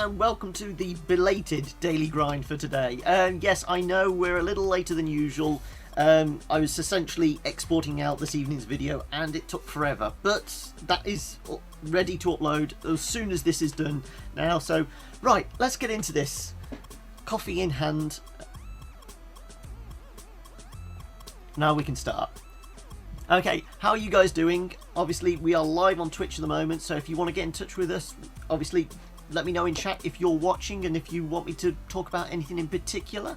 and welcome to the belated daily grind for today. Yes, I know we're a little later than usual. I was essentially exporting out this evening's video and it took forever, but that is ready to upload as soon as this is done now. So, right, let's get into this. Coffee in hand. Now we can start. Okay, how are you guys doing? Obviously, we are live on Twitch at the moment, so if you want to get in touch with us, obviously, let me know in chat if you're watching and if you want me to talk about anything in particular.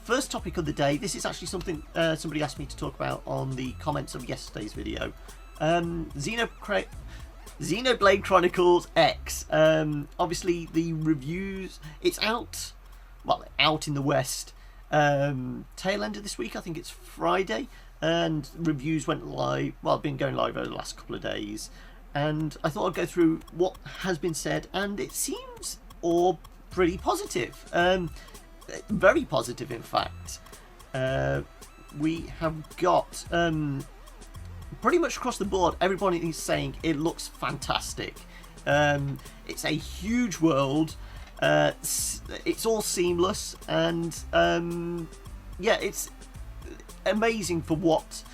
First topic of the day, this is actually something somebody asked me to talk about on the comments of yesterday's video. Xenoblade Chronicles X. Obviously, the reviews, it's out, well, out in the West, tail end of this week, I think it's Friday. And reviews went live, well, been going live over the last couple of days, and I thought I'd go through what has been said, and it seems all pretty positive, very positive in fact. We have got pretty much across the board, everybody is saying it looks fantastic. It's a huge world, it's all seamless, and yeah, it's amazing for what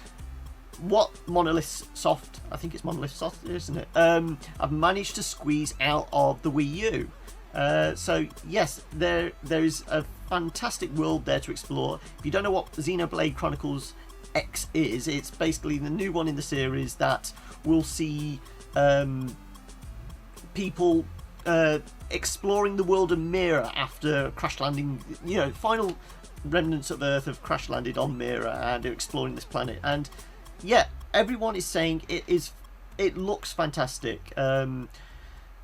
Monolith Soft, I think it's Monolith Soft, isn't it? I've managed to squeeze out of the Wii U. So yes, there is a fantastic world there to explore. If you don't know what Xenoblade Chronicles X is, it's basically the new one in the series that will see people exploring the world of Mira after crash landing, you know, final remnants of Earth have crash landed on Mira and are exploring this planet, and yeah, everyone is saying it looks fantastic.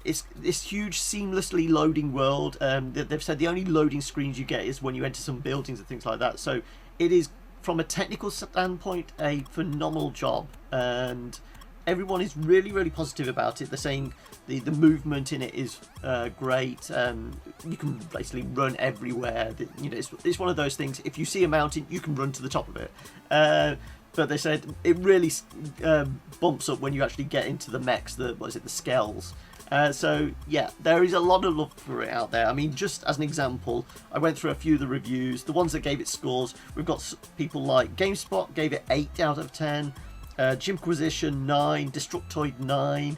It's this huge seamlessly loading world. They've said the only loading screens you get is when you enter some buildings and things like that, so it is, from a technical standpoint, a phenomenal job, and everyone is really positive about it. They're saying the movement in it is great. You can basically run everywhere. You know, it's one of those things, if you see a mountain, you can run to the top of it. But they said it really bumps up when you actually get into the mechs, the skells. So yeah, there is a lot of love for it out there. I mean, just as an example, I went through a few of the reviews, the ones that gave it scores. We've got people like GameSpot gave it 8 out of 10. Jimquisition 9, Destructoid 9,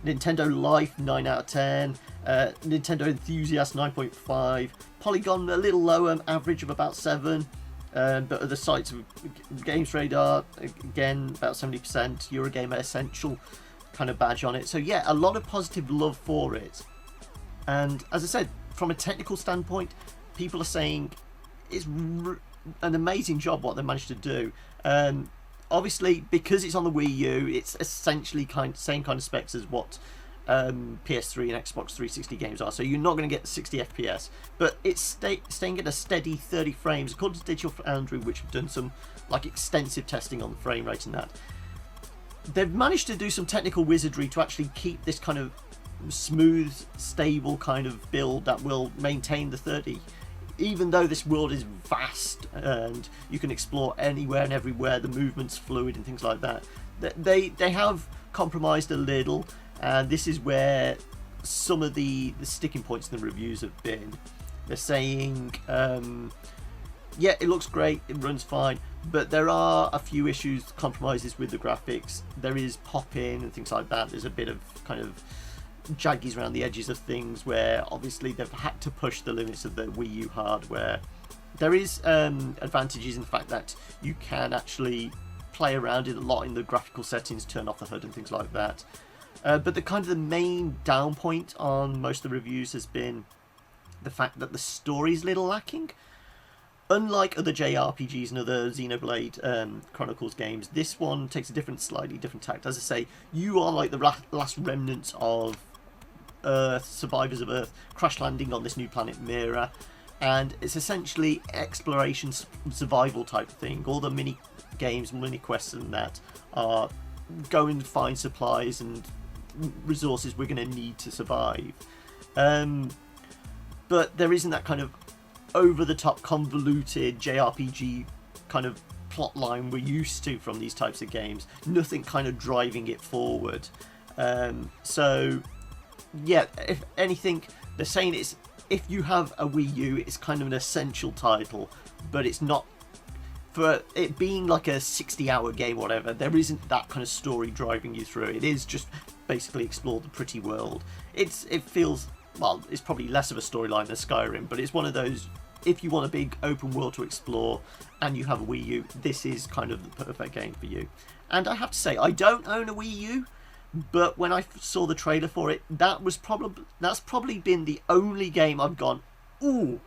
Nintendo Life 9 out of 10, Nintendo Enthusiast 9.5, Polygon a little lower, average of about 7, but other sites of Games Radar again about 70%, Eurogamer Essential kind of badge on it. So yeah, a lot of positive love for it, and as I said, from a technical standpoint, people are saying it's an amazing job what they managed to do. Obviously, because it's on the Wii U, it's essentially same kind of specs as what PS3 and Xbox 360 games are. So you're not going to get 60 FPS, but it's staying at a steady 30 frames, according to Digital Foundry, which have done some like extensive testing on the frame rate and that. They've managed to do some technical wizardry to actually keep this kind of smooth, stable kind of build that will maintain the 30. Even though this world is vast and you can explore anywhere and everywhere, the movement's fluid and things like that, they have compromised a little, and this is where some of the sticking points in the reviews have been. They're saying, yeah, it looks great, it runs fine, but there are a few issues, compromises with the graphics. There is pop-in and things like that. There's a bit of kind of jaggies around the edges of things where obviously they've had to push the limits of the Wii U hardware. There is advantages in the fact that you can actually play around it a lot in the graphical settings, turn off the HUD and things like that. But the main down point on most of the reviews has been the fact that the story is a little lacking. Unlike other JRPGs and other Xenoblade Chronicles games, this one takes a slightly different tact. As I say, you are like the last remnants of Earth, survivors of Earth, crash landing on this new planet Mira, and it's essentially exploration survival type thing. All the mini games, mini quests and that are go and find supplies and resources we're going to need to survive, but there isn't that kind of over the top convoluted JRPG kind of plot line we're used to from these types of games. Nothing kind of driving it forward. So yeah, if anything, they're saying it's, if you have a Wii U, it's kind of an essential title, but it's not, for it being like a 60-hour game or whatever, there isn't that kind of story driving you through. It is just basically explore the pretty world. It feels, well, it's probably less of a storyline than Skyrim, but it's one of those, if you want a big open world to explore and you have a Wii U, this is kind of the perfect game for you. And I have to say, I don't own a Wii U, but when I saw the trailer for it, that's probably been the only game I've gone, ooh,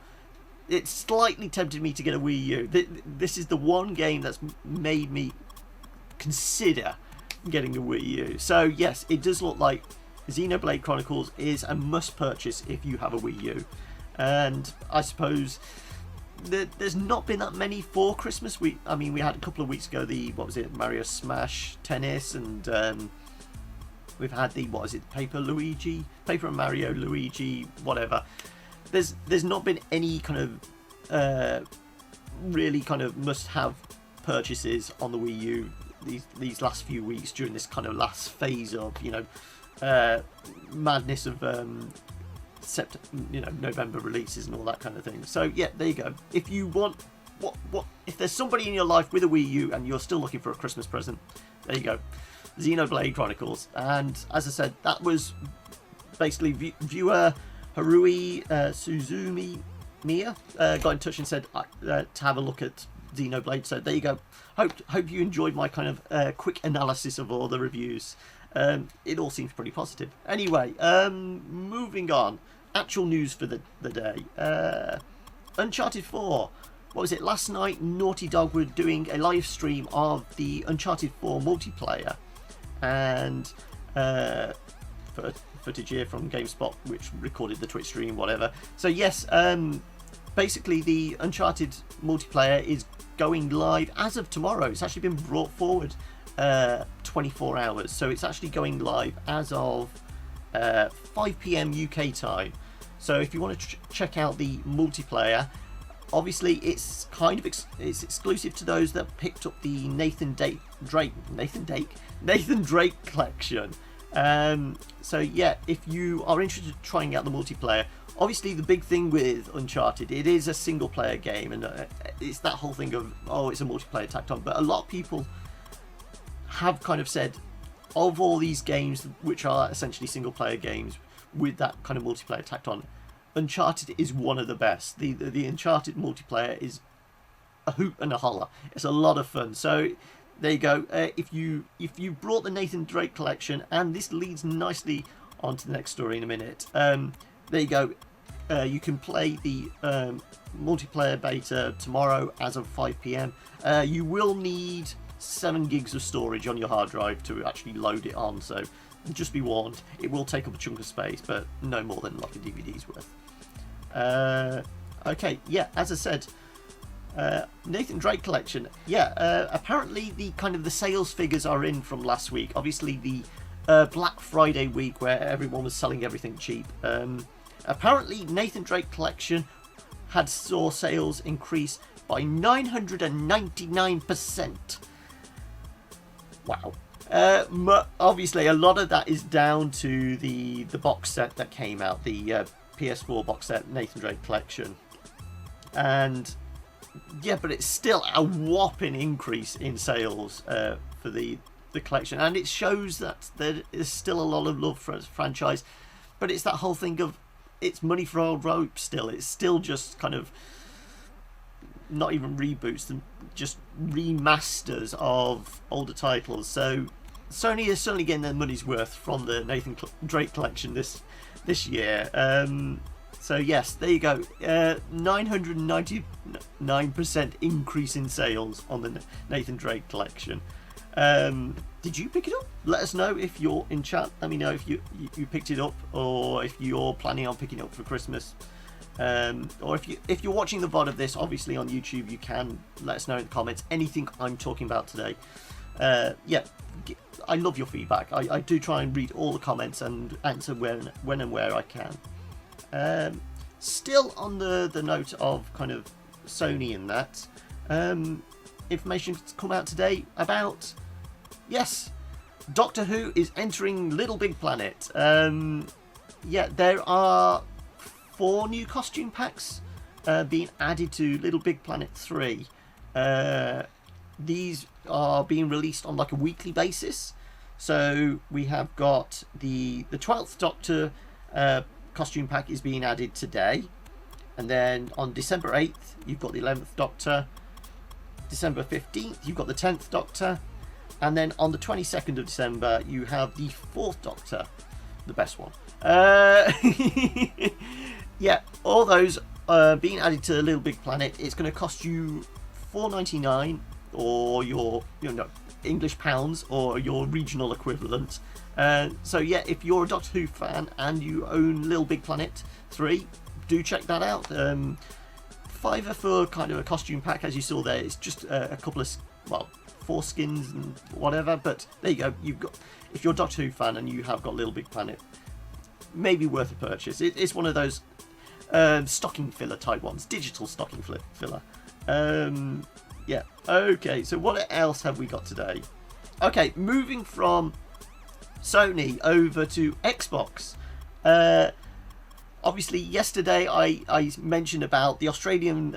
it slightly tempted me to get a Wii U. This is the one game that's made me consider getting a Wii U. So yes, it does look like Xenoblade Chronicles is a must purchase if you have a Wii U. And I suppose there's not been that many for Christmas. We had a couple of weeks ago the, Mario Smash Tennis, and we've had the, Paper and Mario Luigi, whatever. There's not been any kind of really kind of must-have purchases on the Wii U these last few weeks during this kind of last phase of madness of November releases and all that kind of thing. So yeah, there you go. If you want if there's somebody in your life with a Wii U and you're still looking for a Christmas present, there you go, Xenoblade Chronicles. And as I said, that was basically viewer Harui Suzumi Mia got in touch and said to have a look at Xenoblade. So there you go. Hope you enjoyed my kind of quick analysis of all the reviews. It all seems pretty positive. Anyway, moving on. Actual news for the day. Uncharted 4. What was it? Last night, Naughty Dog were doing a live stream of the Uncharted 4 multiplayer, and footage here from GameSpot, which recorded the Twitch stream, whatever. So yes, basically the Uncharted multiplayer is going live as of tomorrow. It's actually been brought forward 24 hours, so it's actually going live as of 5 p.m. UK time. So if you want to check out the multiplayer, obviously it's kind of it's exclusive to those that picked up the Nathan Drake collection. So yeah, if you are interested in trying out the multiplayer, obviously the big thing with Uncharted, it is a single player game, and it's that whole thing of, oh, it's a multiplayer tacked on. But a lot of people have kind of said, of all these games which are essentially single player games with that kind of multiplayer tacked on, Uncharted is one of the best. The Uncharted multiplayer is a hoot and a holler. It's a lot of fun. So there you go. If you brought the Nathan Drake collection, and this leads nicely on to the next story in a minute. There you go. You can play the multiplayer beta tomorrow as of 5 p.m. You will need 7 gigs of storage on your hard drive to actually load it on, so just be warned, it will take up a chunk of space, but no more than like a DVD's worth. Okay, yeah, as I said, Nathan Drake collection, yeah, apparently the kind of the sales figures are in from last week. Obviously the Black Friday week where everyone was selling everything cheap. Apparently Nathan Drake collection saw sales increase by 999%. Wow. Obviously a lot of that is down to the box set that came out, the PS4 box set, Nathan Drake collection. And yeah, but it's still a whopping increase in sales for the collection, and it shows that there is still a lot of love for its franchise. But it's that whole thing of, it's money for old rope still. It's still just kind of not even reboots, and just remasters of older titles. So Sony is certainly getting their money's worth from the Nathan Drake collection this year. So yes, there you go. 999% increase in sales on the Nathan Drake collection. Did you pick it up? Let us know if you're in chat. Let me know if you picked it up, or if you're planning on picking it up for Christmas. Or if you're watching the VOD of this, obviously on YouTube, you can let us know in the comments anything I'm talking about today. Yeah, I love your feedback. I do try and read all the comments and answer when and where I can. Still on the note of kind of Sony and that, information's come out today about, yes, Doctor Who is entering Little Big Planet. yeah, there are 4 new costume packs being added to Little Big Planet 3. These are being released on like a weekly basis. So we have got the 12th Doctor costume pack is being added today. And then on December 8th, you've got the 11th Doctor. December 15th, you've got the 10th Doctor. And then on the 22nd of December, you have the 4th Doctor. The best one. Yeah, all those being added to Little Big Planet. It's going to cost you $4.99 or your English pounds or your regional equivalent. So yeah, if you're a Doctor Who fan and you own Little Big Planet 3, do check that out. $5 for kind of a costume pack, as you saw there. It's just a couple of 4 skins and whatever. But there you go. You've got, if you're a Doctor Who fan and you have got Little Big Planet, maybe worth a purchase. It's one of those stocking filler type ones, digital stocking filler. Yeah. Okay. So what else have we got today? Okay, moving from Sony over to Xbox. Obviously, yesterday I mentioned about the Australian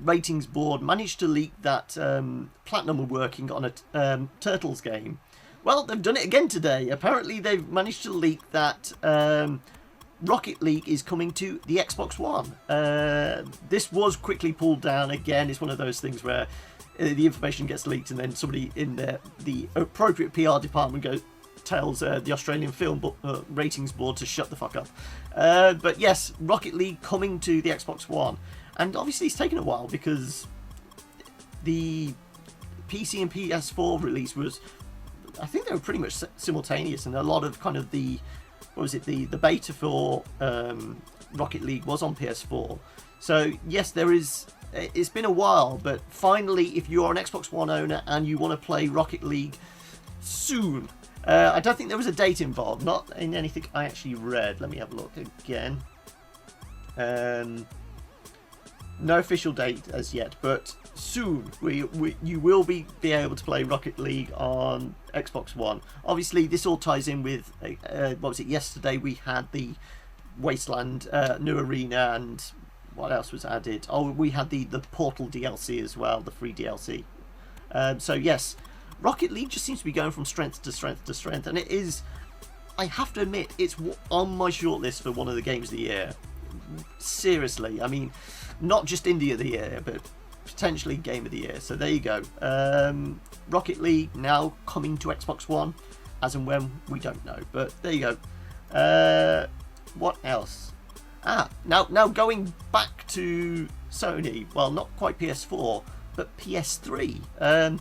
ratings board managed to leak that Platinum were working on a Turtles game. Well, they've done it again today. Apparently, they've managed to leak that Rocket League is coming to the Xbox One. This was quickly pulled down again. It's one of those things where the information gets leaked and then somebody in the appropriate PR department tells the Australian Film Ratings Board to shut the fuck up. But yes, Rocket League coming to the Xbox One. And obviously it's taken a while because the PC and PS4 release was, I think they were pretty much simultaneous, and a lot of kind of the beta for Rocket League was on PS4. So yes, it's been a while, but finally, if you're an Xbox One owner and you want to play Rocket League soon, I don't think there was a date involved, not in anything I actually read. Let me have a look again. No official date as yet, but soon you will be able to play Rocket League on Xbox One. Obviously, this all ties in with what was it? Yesterday we had the Wasteland new arena, and what else was added? Oh, we had the Portal DLC as well, the free DLC. So yes, Rocket League just seems to be going from strength to strength to strength, and it is, I have to admit, it's on my shortlist for one of the games of the year. Seriously, I mean, not just Indie of the Year, but potentially Game of the Year. So there you go. Rocket League now coming to Xbox One, as and when we don't know, but there you go. What else? Now going back to Sony. Well, not quite PS4, but PS3.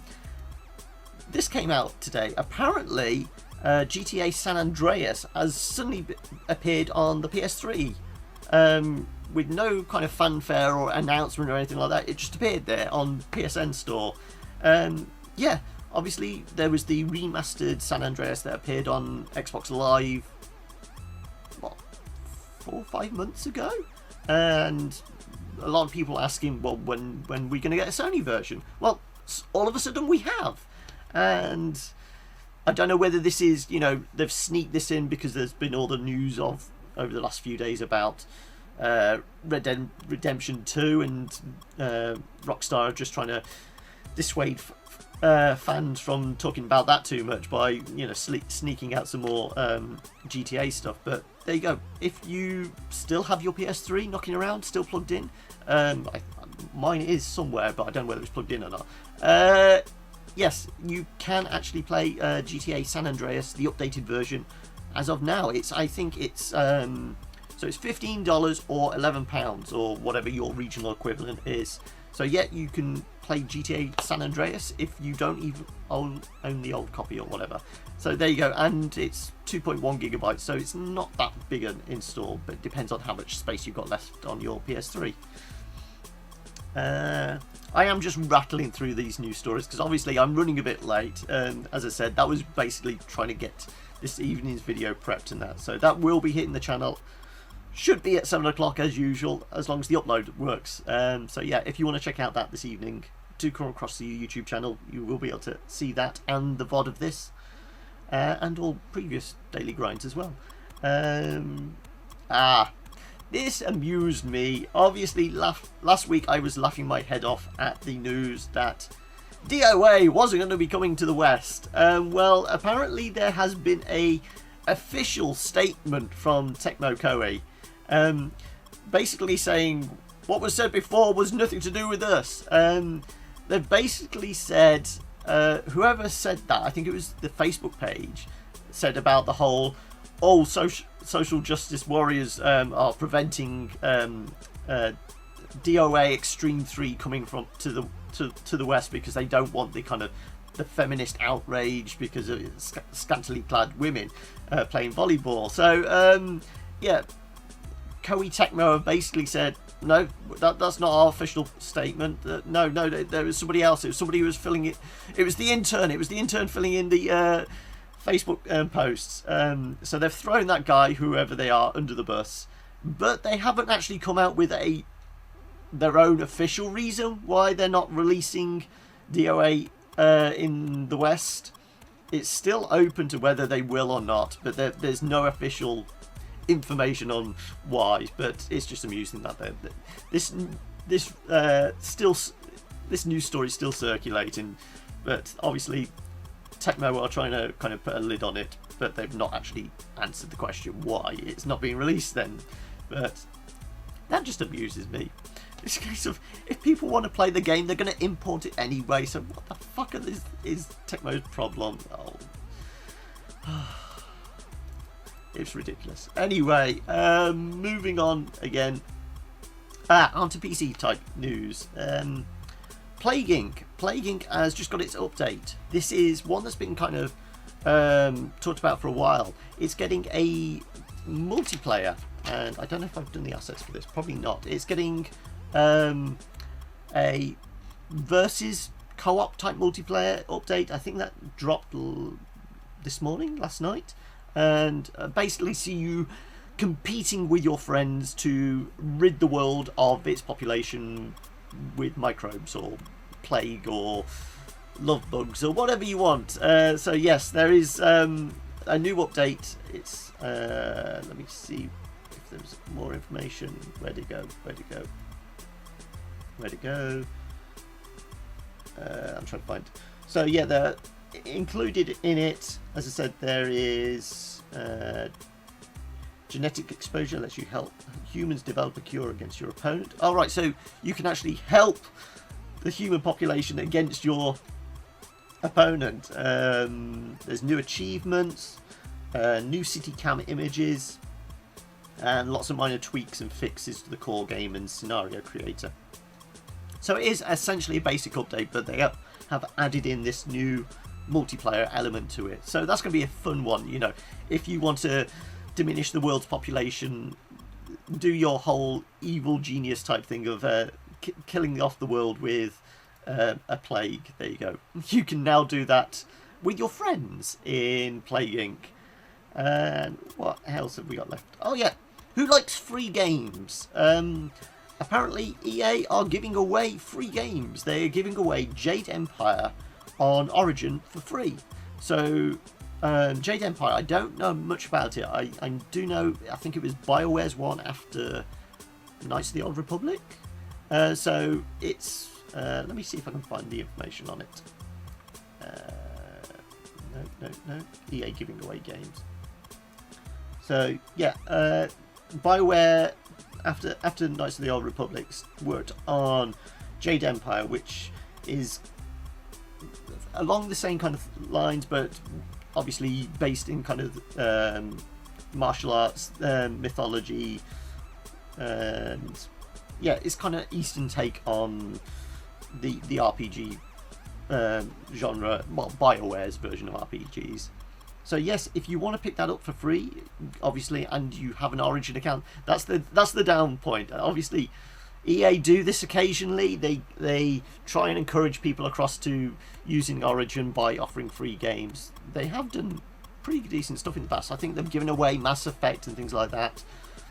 This came out today. Apparently, GTA San Andreas has suddenly appeared on the PS3. With no kind of fanfare or announcement or anything like that. It just appeared there on PSN Store. Yeah, obviously there was the remastered San Andreas that appeared on Xbox Live, what, 4 or 5 months ago? And a lot of people asking, well, when are we going to get a Sony version? Well, all of a sudden we have. And I don't know whether this is, they've sneaked this in because there's been all the news of over the last few days about Redemption 2 and Rockstar just trying to dissuade fans from talking about that too much by sneaking out some more GTA stuff. But there you go. If you still have your PS3 knocking around, still plugged in, mine is somewhere, but I don't know whether it's plugged in or not. Yes, you can actually play GTA San Andreas, the updated version. As of now, I think it's so it's $15 or £11 or whatever your regional equivalent is. So yeah, you can play GTA San Andreas if you don't even own the old copy or whatever. So there you go, and it's 2.1 gigabytes, so it's not that big an install, but it depends on how much space you've got left on your PS3. I am just rattling through these news stories because obviously I'm running a bit late, and as I said, that was basically trying to get this evening's video prepped and that. So that will be hitting the channel. Should be at 7 o'clock as usual, as long as the upload works. So yeah, if you want to check out that this evening, do come across the YouTube channel. You will be able to see that and the VOD of this, and all previous daily grinds as well. This amused me. Obviously, last week I was laughing my head off at the news that DOA wasn't going to be coming to the West. Well, apparently there has been a official statement from Tecmo Koei, basically saying what was said before was nothing to do with us. They've basically said, whoever said that, I think it was the Facebook page, said about the whole, social justice warriors are preventing DOA Extreme 3 coming to the West because they don't want the kind of the feminist outrage because of scantily clad women playing volleyball. So Koei Tecmo have basically said, no, that's not our official statement. No, there was somebody else. It was somebody who was filling it. It was the intern. It was the intern filling in the Facebook posts. So they've thrown that guy, whoever they are, under the bus. But they haven't actually come out with their own official reason why they're not releasing DOA in the West. It's still open to whether they will or not, but there's no official information on why. But it's just amusing that this news story is still circulating. But obviously, Tecmo are trying to kind of put a lid on it, but they've not actually answered the question why it's not being released then. But that just amuses me. It's a case of, if people want to play the game, they're going to import it anyway, so what the fuck is Tecmo's problem? It's ridiculous. Anyway, moving on again. Onto PC type news. Plague Inc. has just got its update. This is one that's been kind of talked about for a while. It's getting a multiplayer, and I don't know if I've done the assets for this. Probably not. It's getting a versus co-op type multiplayer update. I think that dropped last night, and basically see you competing with your friends to rid the world of its population with microbes or plague or love bugs or whatever you want. So yes, there is a new update. It's let me see if there's more information. Where'd it go? I'm trying to find. So yeah, they're included in it. As I said, there is genetic exposure lets you help humans develop a cure against your opponent. All right, so you can actually help the human population against your opponent. There's new achievements, new city cam images, and lots of minor tweaks and fixes to the core game and scenario creator. So it is essentially a basic update, but they have added in this new multiplayer element to it. So that's going to be a fun one. You know, if you want to diminish the world's population, do your whole evil genius type thing of killing off the world with a plague. There you go. You can now do that with your friends in Plague Inc. And what else have we got left? Oh yeah, who likes free games? Apparently EA are giving away free games. They're giving away Jade Empire on Origin for free. So Jade Empire, I don't know much about it. I do know, I think it was BioWare's one after Knights of the Old Republic. So it's, let me see if I can find the information on it. No. EA giving away games. So yeah, BioWare after Knights of the Old Republic worked on Jade Empire, which is along the same kind of lines, but obviously based in kind of martial arts, mythology, and yeah, it's kind of Eastern take on the RPG genre, well, BioWare's version of RPGs. So yes, if you want to pick that up for free, obviously, and you have an Origin account, that's the down point. Obviously, EA do this occasionally. They try and encourage people across to using Origin by offering free games. They have done pretty decent stuff in the past. I think they've given away Mass Effect and things like that.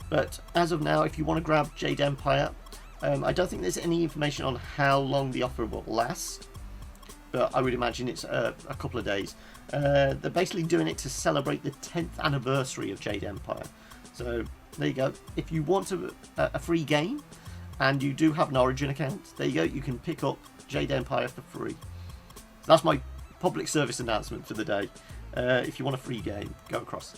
But as of now, if you want to grab Jade Empire, I don't think there's any information on how long the offer will last, but I would imagine it's a couple of days. They're basically doing it to celebrate the 10th anniversary of Jade Empire. So there you go. If you want a free game, and you do have an Origin account, there you go. You can pick up Jade Empire for free. That's my public service announcement for the day. If you want a free game, go across.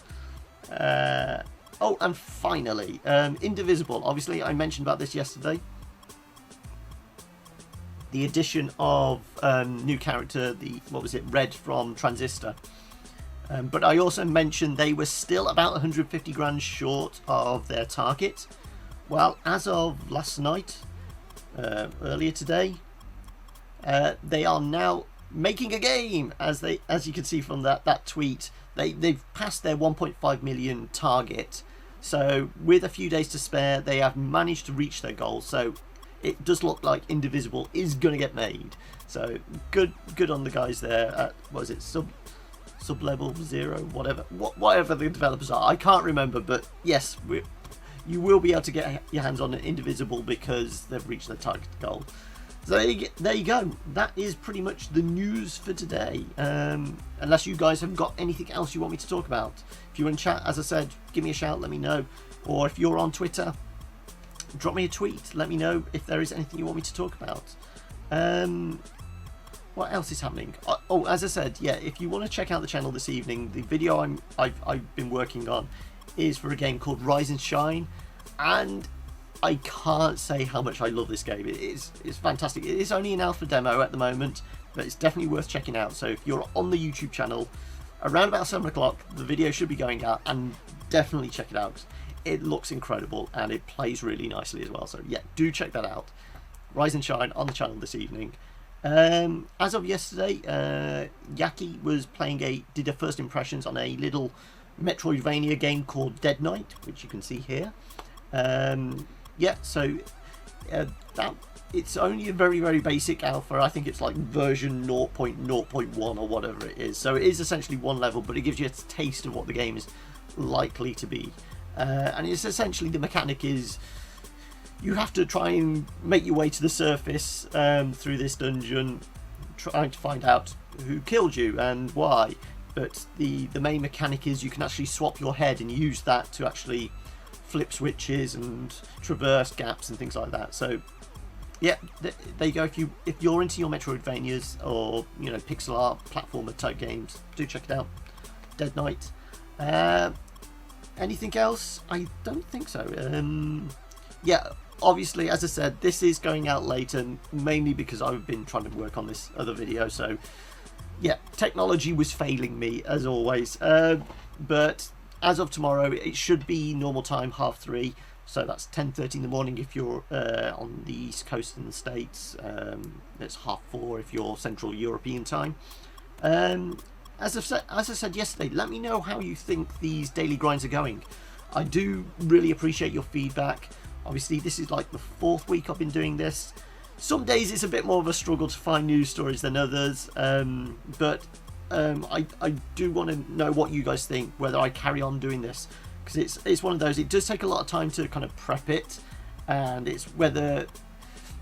Oh, and finally, Indivisible. Obviously, I mentioned about this yesterday. The addition of new character, Red from Transistor. But I also mentioned they were still about 150 grand short of their target. Well, as of last night, earlier today, they are now making a game. As you can see from that tweet, they've passed their 1.5 million target. So with a few days to spare, they have managed to reach their goal. So it does look like Indivisible is going to get made. So good on the guys there at, Sub-Level Zero, whatever the developers are. I can't remember, but yes, you will be able to get your hands on Indivisible because they've reached their target goal. So there you go. That is pretty much the news for today. Unless you guys have got anything else you want me to talk about. If you're in chat, as I said, give me a shout, let me know. Or if you're on Twitter, drop me a tweet. Let me know if there is anything you want me to talk about. What else is happening? Oh, as I said, yeah, if you want to check out the channel this evening, the video I've been working on is for a game called Rise and Shine, and I can't say how much I love this game. It's fantastic. It is only an alpha demo at the moment, but it's definitely worth checking out. So if you're on the YouTube channel, around about 7 o'clock, the video should be going out, and definitely check it out. It looks incredible, and it plays really nicely as well. So yeah, do check that out. Rise and Shine on the channel this evening. As of yesterday, Yaki did her first impressions on a little Metroidvania game called Dead Knight, which you can see here. Yeah, so that it's only a very, very basic alpha. I think it's like version 0.0.1 or whatever it is. So it is essentially one level, but it gives you a taste of what the game is likely to be. And it's essentially, the mechanic is you have to try and make your way to the surface through this dungeon, trying to find out who killed you and why. But the main mechanic is you can actually swap your head and use that to actually flip switches and traverse gaps and things like that. So yeah, there you go. If you're into your Metroidvanias or pixel art platformer type games, do check it out. Dead Knight. Anything else? I don't think so. Yeah, obviously, as I said, this is going out later, mainly because I've been trying to work on this other video. So yeah, technology was failing me as always. But as of tomorrow, it should be normal time, 3:30. So that's 10:30 in the morning if you're on the East Coast in the States. It's 4:30 if you're Central European time. As I said yesterday, let me know how you think these daily grinds are going. I do really appreciate your feedback. Obviously, this is like the 4th week I've been doing this. Some days it's a bit more of a struggle to find news stories than others, but I do want to know what you guys think, whether I carry on doing this, because it's one of those, it does take a lot of time to kind of prep it, and it's whether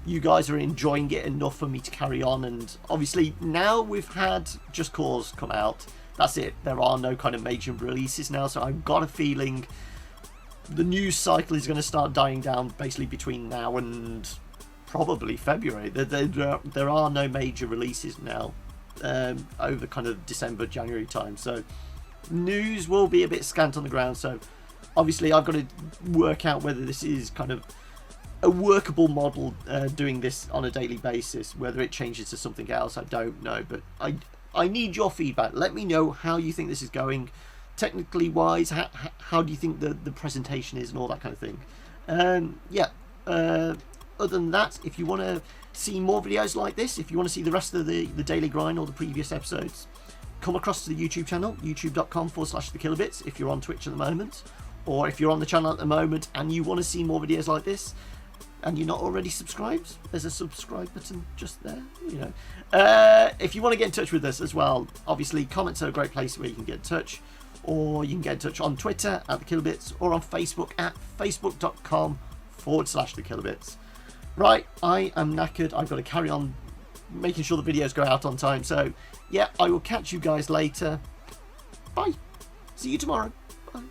you guys are enjoying it enough for me to carry on. And obviously now we've had Just Cause come out, that's it, there are no kind of major releases now, so I've got a feeling the news cycle is going to start dying down basically between now and probably February. There are no major releases now over kind of December, January time, so news will be a bit scant on the ground. So obviously I've got to work out whether this is kind of a workable model, doing this on a daily basis. Whether it changes to something else, I don't know, but I need your feedback. Let me know how you think this is going technically wise. How do you think the presentation is and all that kind of thing. Yeah, other than that, if you want to see more videos like this, if you want to see the rest of the daily grind or the previous episodes, come across to the YouTube channel, youtube.com/thekillerbits, if you're on Twitch at the moment, or if you're on the channel at the moment and you want to see more videos like this and you're not already subscribed, there's a subscribe button just there, if you want to get in touch with us as well, obviously comments are a great place where you can get in touch, or you can get in touch on Twitter at @thekillerbits, or on Facebook at facebook.com/thekillerbits. Right, I am knackered. I've got to carry on making sure the videos go out on time. So yeah, I will catch you guys later. Bye. See you tomorrow. Bye.